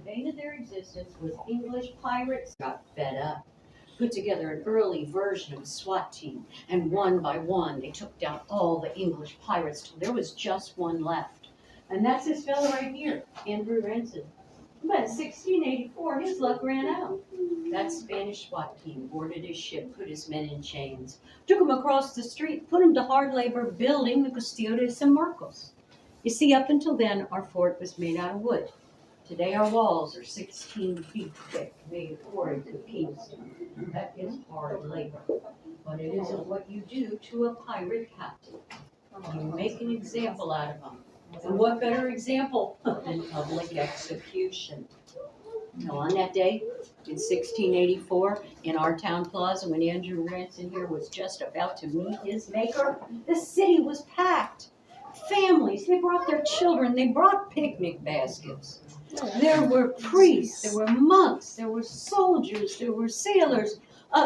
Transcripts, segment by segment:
bane of their existence was English pirates got fed up, put together an early version of a SWAT team, and one by one they took down all the English pirates till there was just one left. And that's this fellow right here, Andrew Ransom. But in 1684, his luck ran out. That Spanish SWAT team boarded his ship, put his men in chains, took them across the street, put them to hard labor building the Castillo de San Marcos. You see, up until then, our fort was made out of wood. Today, our walls are 16 feet thick, made of quarried keystone. That is hard labor. But it isn't what you do to a pirate captain. You make an example out of them. And what better example than public execution? Now, on that day, in 1684, in our town plaza, when Andrew Ransom here was just about to meet his maker, the city was packed. Families, they brought their children, they brought picnic baskets. There were priests, there were monks, there were soldiers, there were sailors.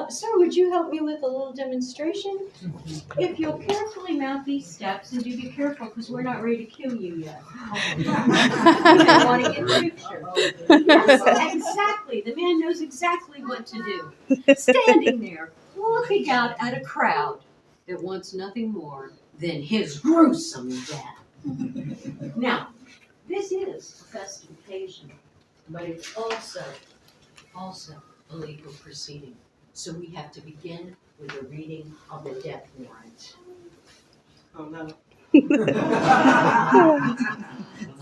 Sir, would you help me with a little demonstration? If you'll carefully mount these steps, and do be careful because we're not ready to kill you yet. You may want to get a picture. Yes, exactly. The man knows exactly what to do. Standing there, looking out at a crowd that wants nothing more than his gruesome death. Now, this is a festive occasion, but it's also a legal proceeding. So we have to begin with the reading of the death warrant. Oh no.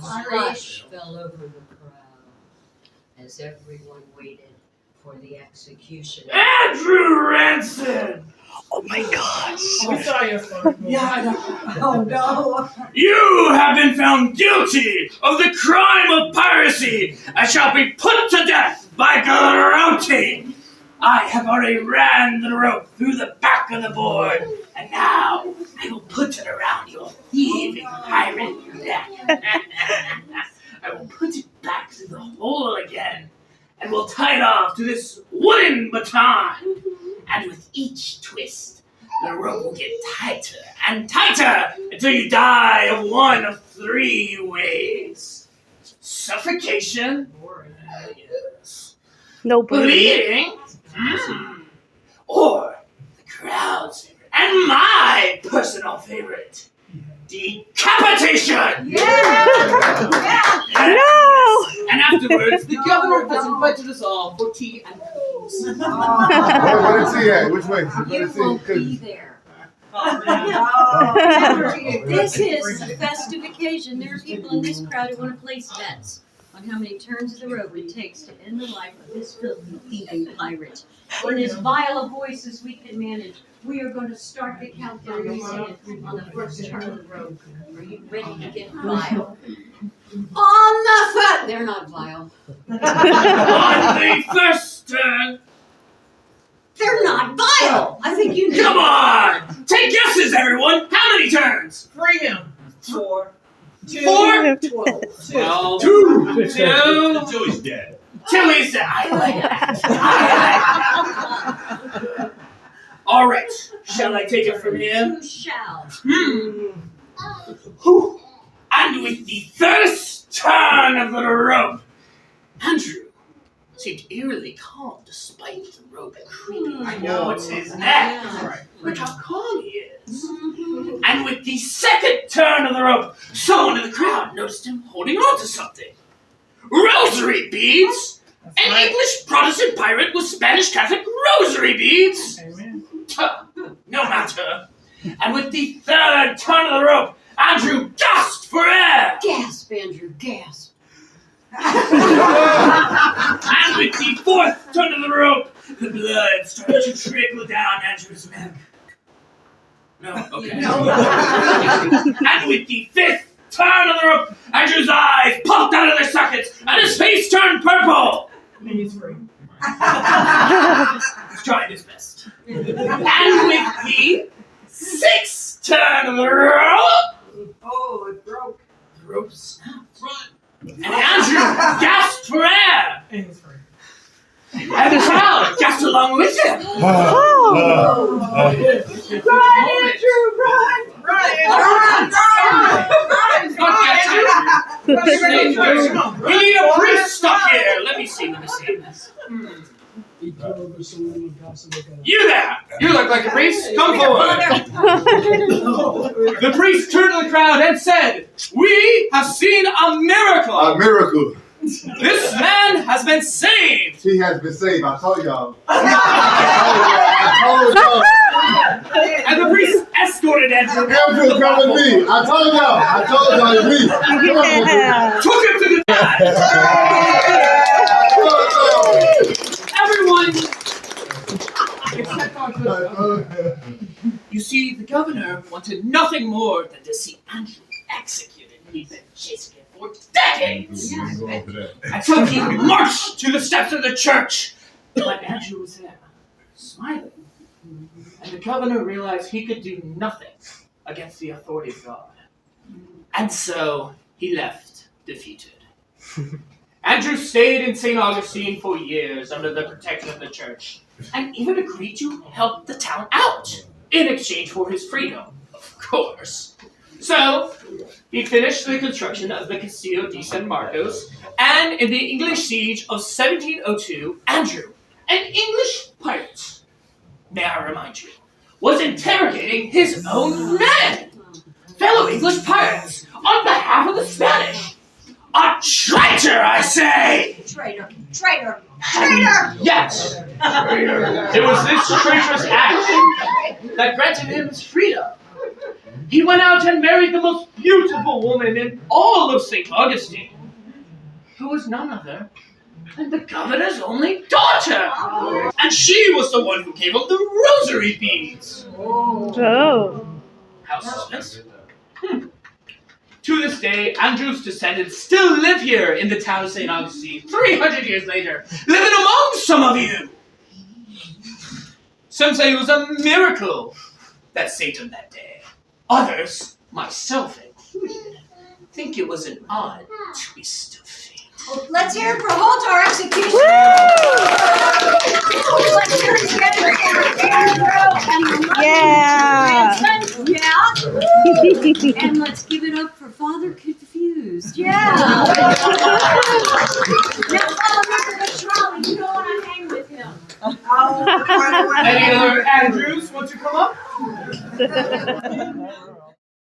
Hush fell over the crowd as everyone waited for the execution. Andrew Ransom! Oh my gosh. We saw your photo. Yeah, I know. Oh no. You have been found guilty of the crime of piracy and shall be put to death by garroting. I have already ran the rope through the back of the board, and now I will put it around your thieving pirate neck. I will put it back through the hole again, and will tie it off to this wooden baton. And with each twist, the rope will get tighter and tighter until you die of one of three ways. Suffocation, yes. No bleeding. Bleeding, or the crowd's favorite, and my personal favorite, decapitation! Yeah! Yes. No! And afterwards, The governor has invited us all for tea and cookies. Where is he at? Which way? You won't be there. Oh, This is a festive occasion. There are people in this crowd who want to place bets on how many turns of the rope it takes to end the life of this filthy, thieving pirate. In as vile a voice as we can manage, we are going to start the countdown on the first turn of the rope. Are you ready to get vile? On the foot! They're not vile. on the first turn, They're not vile! I think you know. come on! Take guesses, everyone! How many turns? free him. 4. 2. 4? 12. 2. Until he's dead. Till he's dead. I like that. All right. Shall I take it from here? You shall. Whew. And with the first turn of the rope, Andrew seemed eerily calm despite the rope creeping towards his neck. Look how calm he is. And with the second turn of the rope, someone in the crowd noticed him holding on to something. Rosary beads! An English Protestant pirate with Spanish Catholic rosary beads! Amen. No matter. And with the third turn of the rope, Andrew gasped for air! Gasp, Andrew, gasp. And with the fourth turn of the rope, the blood started to trickle down Andrew's neck. No? Okay. And with the fifth turn of the rope, Andrew's eyes popped out of their sockets and his face turned purple. He's free. He's trying his best. And with the sixth turn of the rope, Oh, it broke. the rope snapped. And Andrew gasped for air. And he's free. And the crowd gasped along with him. Run, Andrew, run! Run, Andrew! Run! We need a priest stuck here. You there! You look like a priest. Come forward. The priest turned to the crowd and said, "We have seen a miracle. A miracle. This man has been saved." He has been saved. I told y'all. I told y'all. And the priest escorted Andrew. Andrew, come with me. I told y'all. I told y'all it's me. Yeah. Took him to the Everyone except Augustine. You see, the governor wanted nothing more than to see Andrew executed. He'd been chasing him for decades. And so he marched to the steps of the church. But Andrew was there, smiling. And the governor realized he could do nothing against the authority of God. And so he left defeated. Andrew stayed in St. Augustine for years under the protection of the church, and even agreed to help the town out in exchange for his freedom, of course. So, he finished the construction of the Castillo di San Marcos, and in the English siege of 1702, Andrew, an English pirate, may I remind you, was interrogating his own men, fellow English pirates, on behalf of the Spanish. A traitor, I say! Traitor! Traitor! Traitor! Yes! It was this traitorous act that granted him his freedom. He went out and married the most beautiful woman in all of St. Augustine, who was none other than the governor's only daughter. And she was the one who gave him the rosary beads. Oh. How suspense. To this day, Andrew's descendants still live here in the town of St. Augustine, 300 years later, living among some of you. Some say it was a miracle that saved him that day. Others, myself included, think it was an odd twist of fate. Well, let's hear it for Holtar execution. Let's hear it together for Andrew and the Yeah. grandson. Yeah. And let's give it up for Father Confused. Yeah. Now, remember the trolley. You don't want to hang with him. Any other Andrews want to come up?